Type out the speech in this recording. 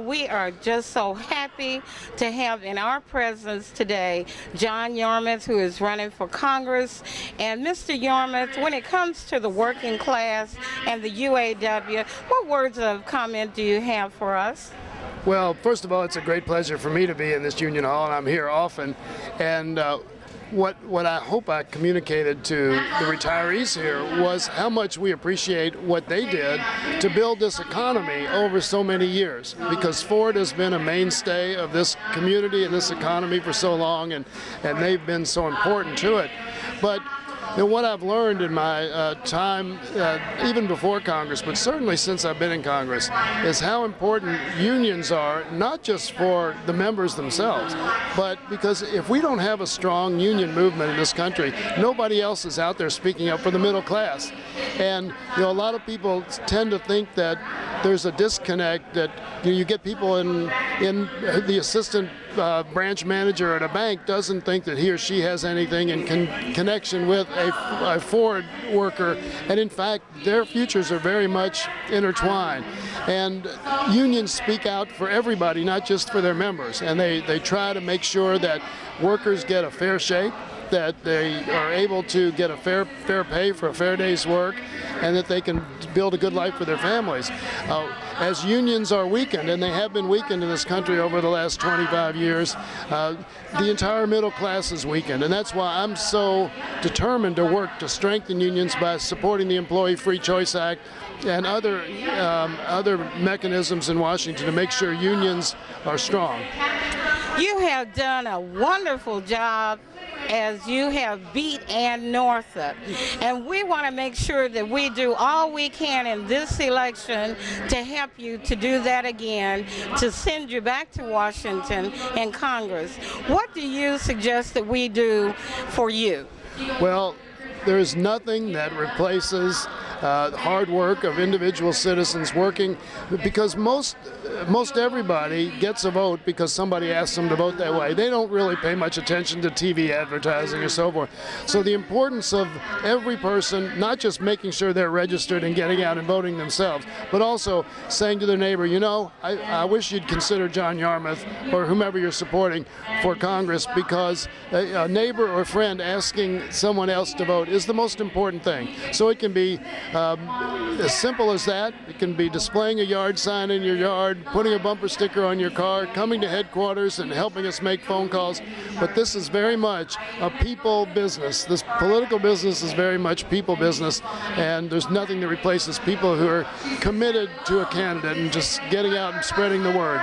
We are just so happy to have in our presence today John Yarmouth, who is running for Congress. And Mr. Yarmouth, when it comes to the working class and the UAW, what words of comment do you have for us? Well, first of all, it's a great pleasure for me to be in this Union Hall, and I'm here often. And what I hope I communicated to the retirees here was how much we appreciate what they did to build this economy over so many years, because Ford has been a mainstay of this community and this economy for so long, and they've been so important to it. But what I've learned in my time, even before Congress, but certainly since I've been in Congress, is how important unions are, not just for the members themselves, but because if we don't have a strong union movement in this country, nobody else is out there speaking up for the middle class. And a lot of people tend to think that there's a disconnect, that you get people in the assistant branch manager at a bank doesn't think that he or she has anything in connection with a Ford worker, and in fact their futures are very much intertwined. And unions speak out for everybody, not just for their members, and they try to make sure that workers get a fair shake, that they are able to get a fair pay for a fair day's work, and that they can build a good life for their families. As unions are weakened, and they have been weakened in this country over the last 25 years, the entire middle class is weakened, and that's why I'm so determined to work to strengthen unions by supporting the Employee Free Choice Act and other mechanisms in Washington to make sure unions are strong. You have done a wonderful job as you have beat Ann Northup, and we want to make sure that we do all we can in this election to help you to do that again, to send you back to Washington and Congress. What do you suggest that we do for you? Well, there's nothing that replaces hard work of individual citizens working, because most everybody gets a vote because somebody asks them to vote that way. They don't really pay much attention to TV advertising or so forth. So the importance of every person, not just making sure they're registered and getting out and voting themselves, but also saying to their neighbor, I wish you'd consider John Yarmouth or whomever you're supporting for Congress, because a neighbor or friend asking someone else to vote is the most important thing. So it can be as simple as that. It can be displaying a yard sign in your yard, putting a bumper sticker on your car, coming to headquarters and helping us make phone calls. But this is very much a people business. This political business is very much people business, and there's nothing that replaces people who are committed to a candidate and just getting out and spreading the word.